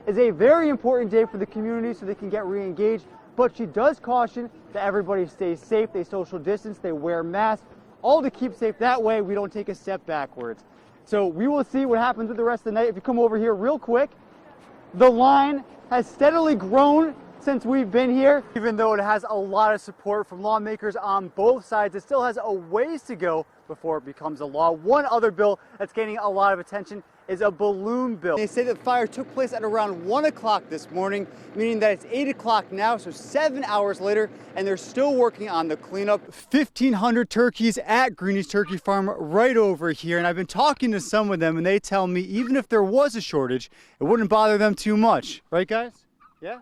is a very important day for the community so they can get re-engaged, but she does caution that everybody stays safe, they social distance, they wear masks, all to keep safe. That way we don't take a step backwards. So we will see what happens with the rest of the night. If you come over here real quick, the line has steadily grown since we've been here. Even though it has a lot of support from lawmakers on both sides, it still has a ways to go before it becomes a law. One other bill that's gaining a lot of attention is a balloon bill. They say that the fire took place at around 1 o'clock this morning, meaning that it's 8 o'clock now, so 7 hours later, and they're still working on the cleanup. 1,500 turkeys at Greeny's Turkey Farm right over here, and I've been talking to some of them, and they tell me even if there was a shortage, it wouldn't bother them too much. Right, guys? Yeah?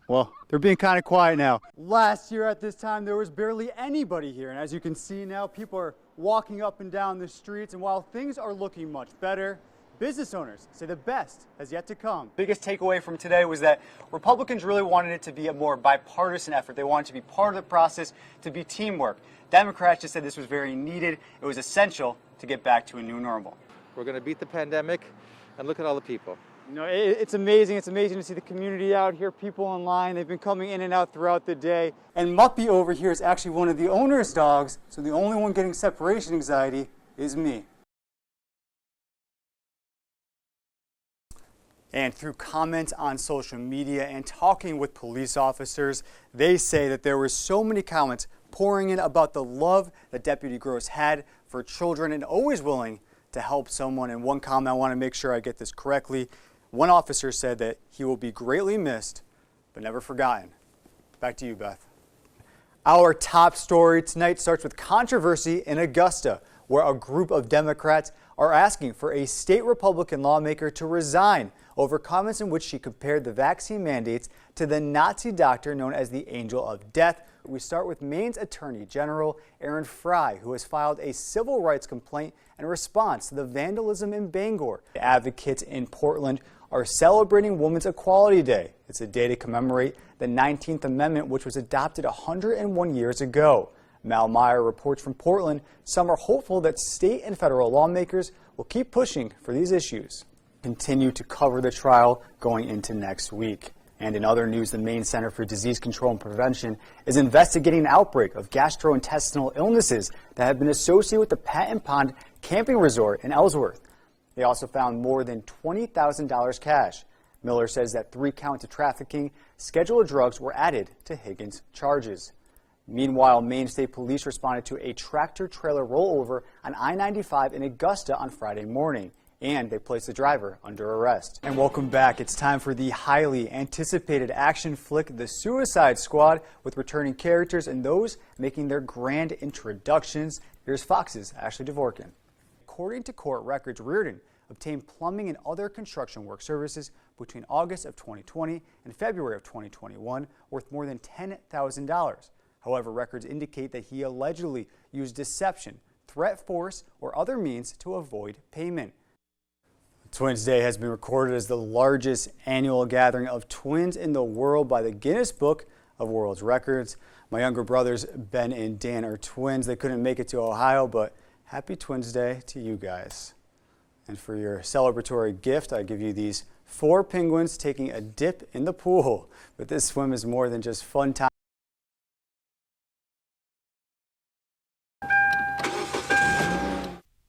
Well, they're being kind of quiet now. Last year at this time, there was barely anybody here, and as you can see now, people are walking up and down the streets, and while things are looking much better, business owners say the best has yet to come. Biggest takeaway from today was that Republicans really wanted it to be a more bipartisan effort. They wanted to be part of the process, to be teamwork. Democrats just said this was very needed. It was essential to get back to a new normal. We're going to beat the pandemic, and look at all the people. You know, it's amazing. It's amazing to see the community out here, people online. They've been coming in and out throughout the day. And Muppy over here is actually one of the owner's dogs, so the only one getting separation anxiety is me. And through comments on social media and talking with police officers, they say that there were so many comments pouring in about the love that Deputy Gross had for children and always willing to help someone. And one comment, I want to make sure I get this correctly. One officer said that he will be greatly missed, but never forgotten. Back to you, Beth. Our top story tonight starts with controversy in Augusta, where a group of Democrats are asking for a state Republican lawmaker to resign over comments in which she compared the vaccine mandates to the Nazi doctor known as the Angel of Death. We start with Maine's Attorney General Aaron Frey, who has filed a civil rights complaint in response to the vandalism in Bangor. Advocates in Portland are celebrating Women's Equality Day. It's a day to commemorate the 19th Amendment, which was adopted 101 years ago. Mal Meyer reports from Portland. Some are hopeful that state and federal lawmakers will keep pushing for these issues. Continue to cover the trial going into next week. And in other news, the Maine Center for Disease Control and Prevention is investigating an outbreak of gastrointestinal illnesses that have been associated with the Patent Pond camping resort in Ellsworth. They also found more than $20,000 cash. Miller says that 3 counts of trafficking scheduled drugs were added to Higgins' charges. Meanwhile, Maine State Police responded to a tractor-trailer rollover on I-95 in Augusta on Friday morning, and they placed the driver under arrest. And welcome back. It's time for the highly anticipated action flick, The Suicide Squad, with returning characters and those making their grand introductions. Here's Fox's Ashley Dvorkin. According to court records, Reardon obtained plumbing and other construction work services between August of 2020 and February of 2021 worth more than $10,000. However, records indicate that he allegedly used deception, threat, force, or other means to avoid payment. Twins Day has been recorded as the largest annual gathering of twins in the world by the Guinness Book of World Records. My younger brothers, Ben and Dan, are twins. They couldn't make it to Ohio, but happy Twins Day to you guys. And for your celebratory gift, I give you these 4 penguins taking a dip in the pool. But this swim is more than just fun time.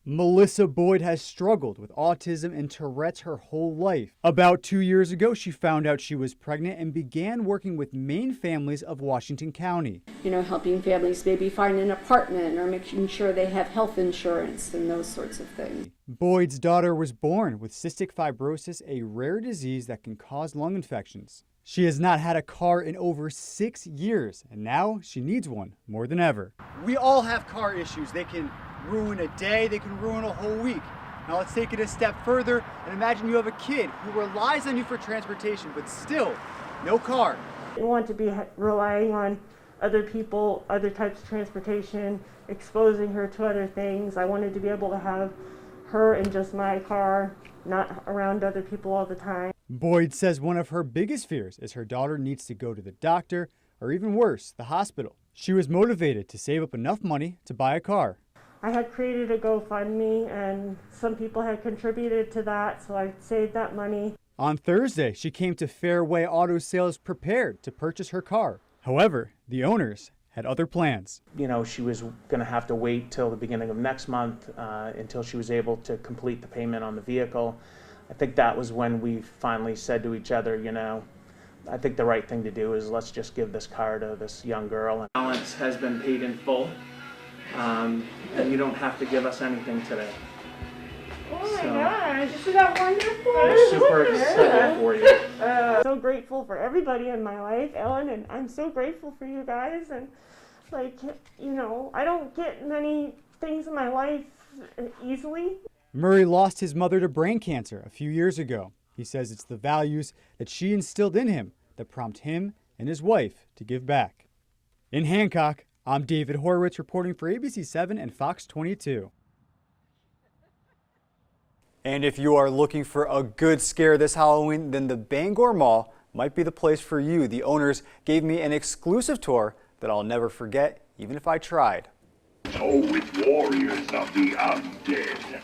Melissa Boyd has struggled with autism and Tourette's her whole life. About 2 years ago, she found out she was pregnant and began working with Maine families of Washington County. You know, helping families maybe find an apartment or making sure they have health insurance and those sorts of things. Boyd's daughter was born with cystic fibrosis, a rare disease that can cause lung infections. She has not had a car in over 6 years, and now she needs one more than ever. We all have car issues. They can ruin a day, they can ruin a whole week. Now let's take it a step further and imagine you have a kid who relies on you for transportation, but still, no car. I want to be relying on other people, other types of transportation, exposing her to other things. I wanted to be able to have her in just my car, not around other people all the time. Boyd says one of her biggest fears is her daughter needs to go to the doctor, or even worse, the hospital. She was motivated to save up enough money to buy a car. I had created a GoFundMe and some people had contributed to that, so I saved that money. On Thursday, she came to Fairway Auto Sales prepared to purchase her car. However, the owners had other plans. You know, she was going to have to wait till the beginning of next month until she was able to complete the payment on the vehicle. I think that was when we finally said to each other, you know, I think the right thing to do is let's just give this car to this young girl. The balance has been paid in full, and you don't have to give us anything today. Oh my gosh, isn't that wonderful? We're super excited for you. So grateful for everybody in my life, Ellen, and I'm so grateful for you guys. And like, you know, I don't get many things in my life easily. Murray lost his mother to brain cancer a few years ago. He says it's the values that she instilled in him that prompt him and his wife to give back. In Hancock, I'm David Horwitz reporting for ABC 7 and Fox 22. And if you are looking for a good scare this Halloween, then the Bangor Mall might be the place for you. The owners gave me an exclusive tour that I'll never forget, even if I tried. So with warriors of the undead.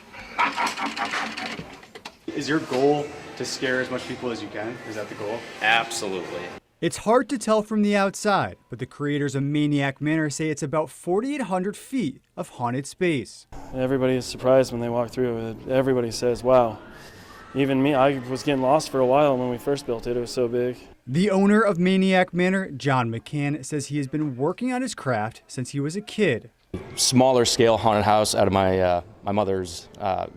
Is your goal to scare as much people as you can? Is that the goal? Absolutely. It's hard to tell from the outside, but the creators of Maniac Manor say it's about 4,800 feet of haunted space. Everybody is surprised when they walk through it. Everybody says, wow. Even me, I was getting lost for a while when we first built it. It was so big. The owner of Maniac Manor, John McCann, says he has been working on his craft since he was a kid. Smaller scale haunted house out of my my mother's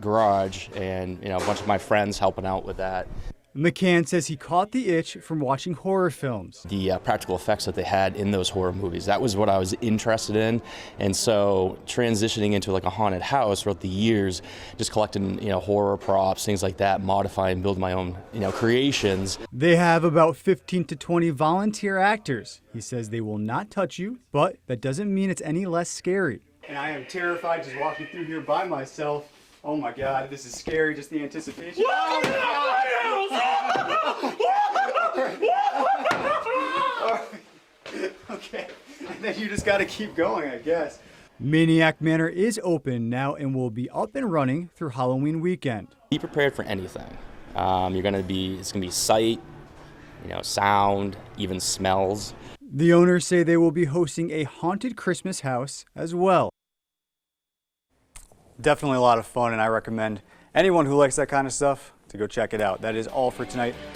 garage, and a bunch of my friends helping out with that. McCann says he caught the itch from watching horror films. The practical effects that they had in those horror movies, that was what I was interested in. And so transitioning into like a haunted house throughout the years, just collecting, horror props, things like that, modifying, building my own, creations. They have about 15 to 20 volunteer actors. He says they will not touch you, but that doesn't mean it's any less scary. And I am terrified just walking through here by myself. Oh my God, this is scary, just the anticipation. Okay, and then you just gotta keep going, I guess. Maniac Manor is open now and will be up and running through Halloween weekend. Be prepared for anything. It's gonna be sight, sound, even smells. The owners say they will be hosting a haunted Christmas house as well. Definitely a lot of fun, and I recommend anyone who likes that kind of stuff to go check it out. That is all for tonight.